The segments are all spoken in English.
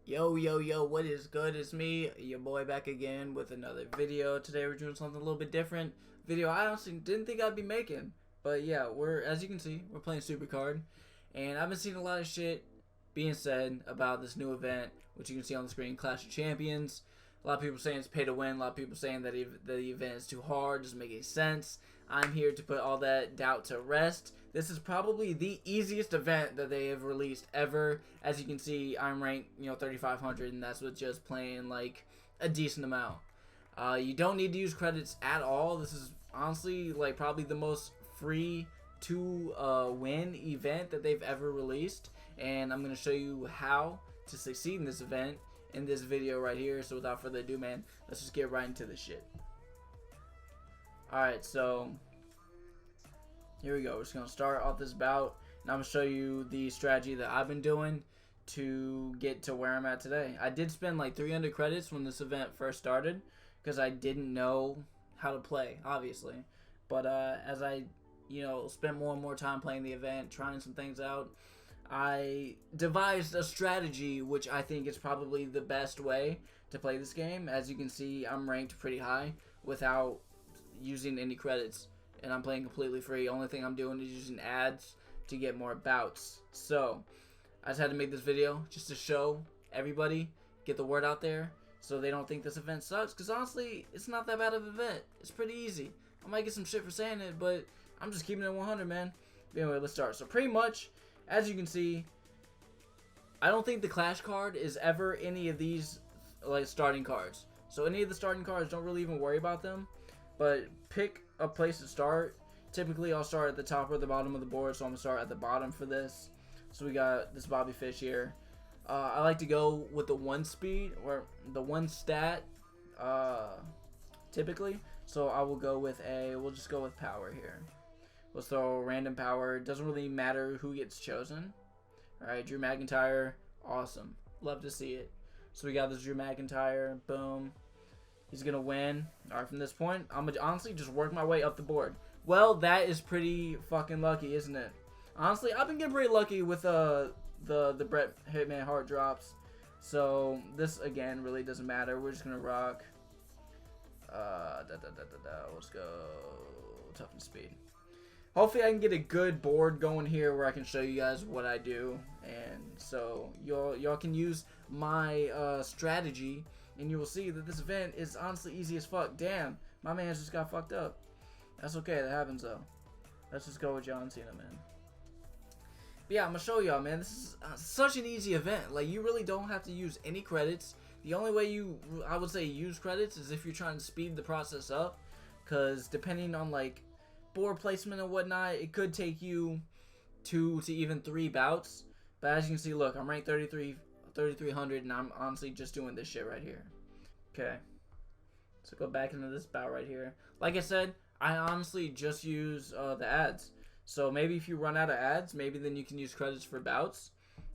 Yo, what is good? It's me, your boy, back again with another video. Today we're doing something a little bit different. Video I honestly didn't think I'd be making. But yeah, as you can see, we're playing SuperCard. And I've been seeing a lot of shit being said about this new event, which you can see on the screen, Clash of Champions. A lot of people saying it's pay to win. A lot of people saying that the event is too hard, doesn't make any sense. I'm here to put all that doubt to rest. This is probably the easiest event that they have released ever. As you can see, I'm ranked, 3,500, and that's with just playing like a decent amount. You don't need to use credits at all. This is honestly like probably the most free to win event that they've ever released, and I'm gonna show you how to succeed in this event in this video right here. So without further ado, man, let's just get right into this shit. Alright, so here we go. We're just going to start off this bout, and I'm going to show you the strategy that I've been doing to get to where I'm at today. I did spend like 300 credits when this event first started because I didn't know how to play, obviously. But as I, spent more and more time playing the event, trying some things out, I devised a strategy which I think is probably the best way to play this game. As you can see, I'm ranked pretty high without using any credits, and I'm playing completely free. Only thing I'm doing is using ads to get more bouts. So I just had to make this video just to show everybody, get the word out there, so they don't think this event sucks, because honestly, it's not that bad of an event. It's pretty easy. I might get some shit for saying it, but I'm just keeping it 100, man. But anyway, let's start. So pretty much, as you can see, I don't think the Clash card is ever any of these like starting cards. So any of the starting cards, don't really even worry about them. But pick a place to start. Typically, I'll start at the top or the bottom of the board, so I'm going to start at the bottom for this. So we got this Bobby Fish here. I like to go with the 1 speed or the 1 stat, typically. So I will go with we'll just go with power here. Let's throw random power. Doesn't really matter who gets chosen. Alright, Drew McIntyre. Awesome. Love to see it. So we got this Drew McIntyre. Boom. He's going to win. Alright, from this point, I'm going to honestly just work my way up the board. Well, that is pretty fucking lucky, isn't it? Honestly, I've been getting pretty lucky with the Bret Hitman Hart drops. So, this, again, really doesn't matter. We're just going to rock. Let's go. Tough and speed. Hopefully I can get a good board going here where I can show you guys what I do. And so, y'all can use my strategy, and you will see that this event is honestly easy as fuck. Damn, my man just got fucked up. That's okay, that happens though. Let's just go with John Cena, man. But yeah, I'm gonna show y'all, man. This is such an easy event. Like, you really don't have to use any credits. The only way I would say use credits is if you're trying to speed the process up. Because depending on like board placement and whatnot, it could take you 2 to even 3 bouts. But as you can see, look, I'm ranked 3,300, and I'm honestly just doing this shit right here. Okay, so go back into this bout right here. Like I said, I honestly just use the ads. So maybe if you run out of ads, maybe then you can use credits for bouts.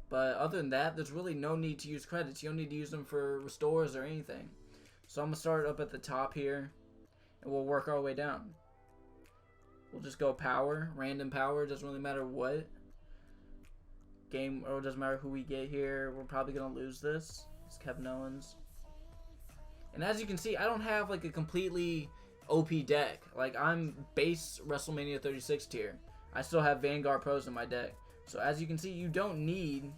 But other than that, there's really no need to use credits. You don't need to use them for restores or anything. So I'm going to start up at the top here, and we'll work our way down. We'll just go power, random power, doesn't really matter what game, or it doesn't matter who we get here. We're probably going to lose this. It's Kevin Owens. And as you can see, I don't have like a completely OP deck. Like, I'm base WrestleMania 36 tier. I still have Vanguard Pros in my deck. So as you can see, you don't need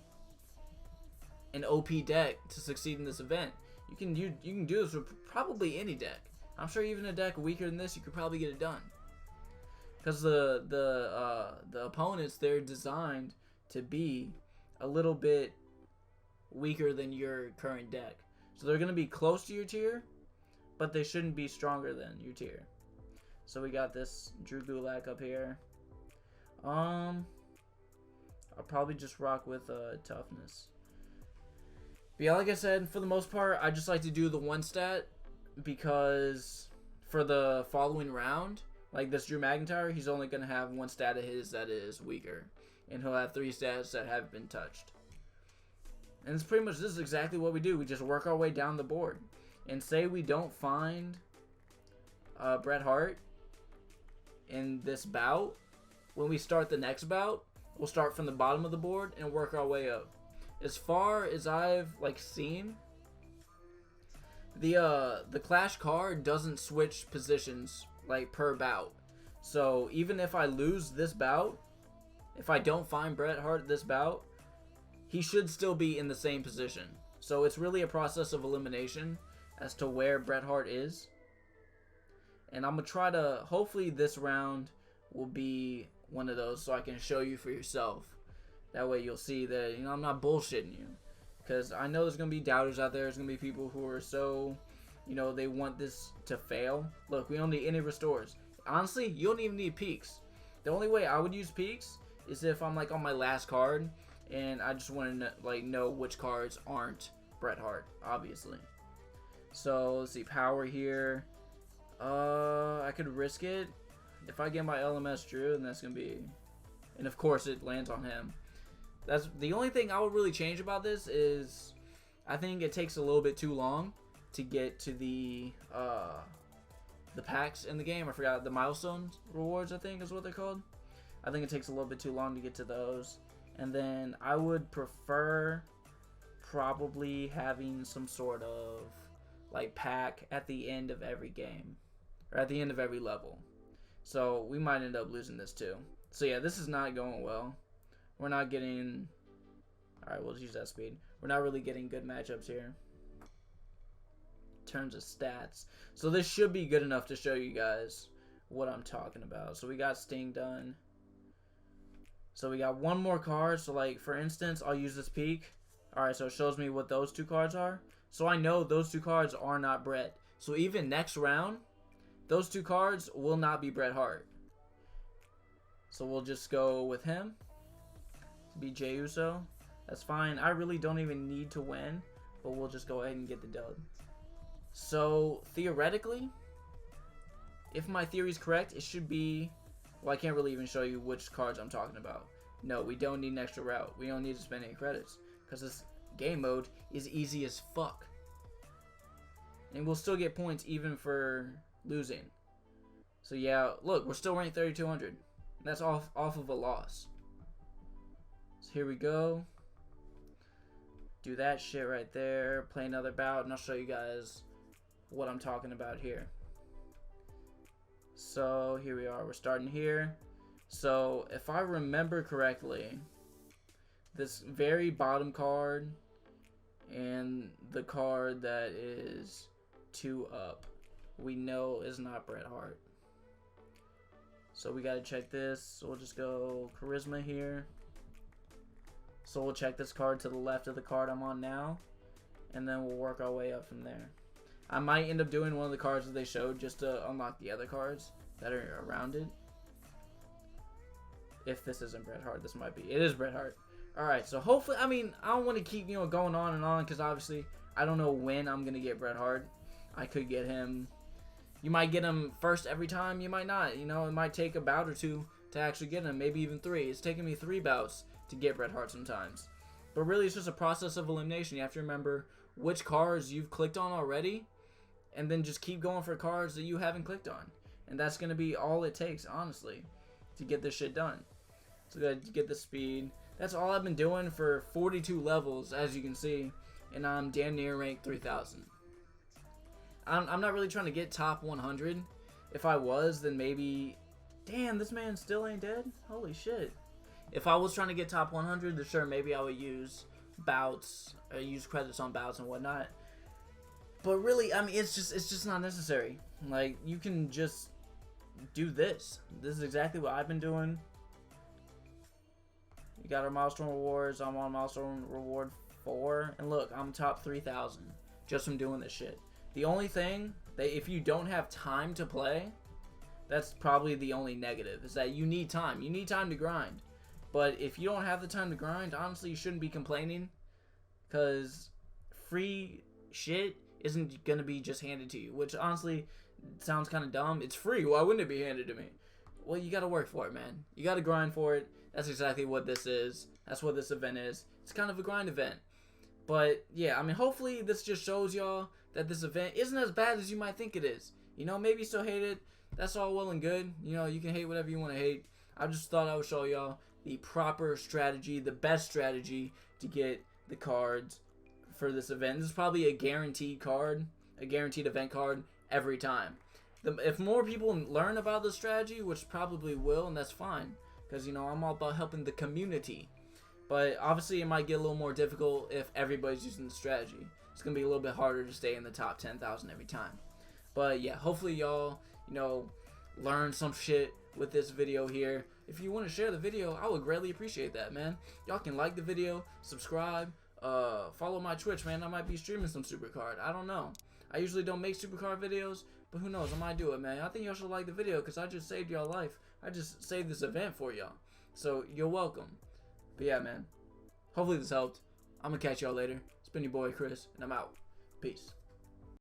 an OP deck to succeed in this event. You can do this with probably any deck. I'm sure even a deck weaker than this, you could probably get it done. Because the opponents, they're designed to be a little bit weaker than your current deck. So they're going to be close to your tier, but they shouldn't be stronger than your tier. So we got this Drew Gulak up here. I'll probably just rock with toughness. But yeah, like I said, for the most part, I just like to do the 1 stat, because for the following round, like this Drew McIntyre, he's only going to have 1 stat of his that is weaker. And he'll have 3 stats that haven't been touched. And it's pretty much, this is exactly what we do. We just work our way down the board. And say we don't find Bret Hart in this bout. When we start the next bout, we'll start from the bottom of the board and work our way up. as far as I've like seen, the Clash card doesn't switch positions like per bout. So even if I lose this bout, if I don't find Bret Hart this bout, he should still be in the same position. So it's really a process of elimination as to where Bret Hart is. And I'm going to try to, hopefully this round will be one of those so I can show you for yourself. That way you'll see that, you know, I'm not bullshitting you. Because I know there's going to be doubters out there. There's going to be people who are so, you know, they want this to fail. Look, we don't need any restores. Honestly, you don't even need peaks. The only way I would use peaks is if I'm like on my last card and I just want to like know which cards aren't Bret Hart, obviously. So let's see, power here. I could risk it. If I get my LMS Drew, then that's gonna be, and of course it lands on him. That's the only thing I would really change about this is I think it takes a little bit too long to get to the packs in the game. I forgot the milestone rewards, I think is what they're called. I think it takes a little bit too long to get to those. And then I would prefer probably having some sort of like pack at the end of every game or at the end of every level. So we might end up losing this too. So yeah, this is not going well. We're not getting, alright, we'll use that speed. We're not really getting good matchups here in terms of stats. So this should be good enough to show you guys what I'm talking about. So we got Sting done. So we got one more card. So like for instance, I'll use this peak. Alright, so it shows me what those two cards are. So I know those two cards are not Bret. So even next round, those two cards will not be Bret Hart. So we'll just go with him. To be Jey Uso. That's fine. I really don't even need to win. But we'll just go ahead and get the dub. So theoretically, if my theory is correct, it should be... Well, I can't really even show you which cards I'm talking about. No, we don't need an extra route. We don't need to spend any credits. Because this game mode is easy as fuck. And we'll still get points even for losing. So yeah, look, we're still ranked 3,200. That's off of a loss. So here we go. Do that shit right there. Play another bout, and I'll show you guys what I'm talking about here. So here we are. We're starting here. So if I remember correctly, this very bottom card and the card that is 2 up, we know is not Bret Hart. So we gotta check this. So we'll just go Charisma here. So we'll check this card to the left of the card I'm on now, and then we'll work our way up from there. I might end up doing one of the cards that they showed just to unlock the other cards that are around it. If this isn't Bret Hart, this might be. It is Bret Hart. Alright, so hopefully, I mean, I don't want to keep, you know, going on and on, because obviously, I don't know when I'm going to get Bret Hart. I could get him, you might get him first every time, you might not, you know, it might take a bout or two to actually get him, maybe even 3. It's taken me 3 bouts to get Bret Hart sometimes. But really, it's just a process of elimination. You have to remember which cards you've clicked on already, and then just keep going for cards that you haven't clicked on. And that's going to be all it takes, honestly, to get this shit done. So gotta get the speed. That's all I've been doing for 42 levels, as you can see, and I'm damn near ranked 3,000. I'm not really trying to get top 100. If I was, then maybe... Damn, this man still ain't dead? Holy shit. If I was trying to get top 100, then sure, maybe I would use bouts, or use credits on bouts and whatnot. But really, I mean, it's just not necessary. Like, you can just do this. This is exactly what I've been doing. We got our milestone rewards. I'm on milestone reward 4. And look, I'm top 3,000 just from doing this shit. The only thing that if you don't have time to play, that's probably the only negative, is that you need time. You need time to grind. But if you don't have the time to grind, honestly, you shouldn't be complaining, because free shit isn't going to be just handed to you, which honestly sounds kind of dumb. It's free. Why wouldn't it be handed to me? Well, you got to work for it, man. You got to grind for it. That's exactly what this is. That's what this event is. It's kind of a grind event. But yeah, I mean, hopefully this just shows y'all that this event isn't as bad as you might think it is. You know, maybe you still hate it. That's all well and good. You know, you can hate whatever you want to hate. I just thought I would show y'all the proper strategy, the best strategy to get the cards for this event. This is probably a guaranteed card, a guaranteed event card every time. If more people learn about the strategy, which probably will, and that's fine, because, you know, I'm all about helping the community. But obviously it might get a little more difficult if everybody's using the strategy. It's going to be a little bit harder to stay in the top 10,000 every time. But yeah, hopefully y'all, you know, learn some shit with this video here. If you want to share the video, I would greatly appreciate that, man. Y'all can like the video, subscribe, follow my Twitch, man. I might be streaming some SuperCard. I don't know. I usually don't make SuperCard videos, but who knows? I might do it, man. I think y'all should like the video because I just saved y'all life. I just saved this event for y'all. So you're welcome. But yeah, man. Hopefully this helped. I'm going to catch y'all later. It's been your boy Chris, and I'm out. Peace.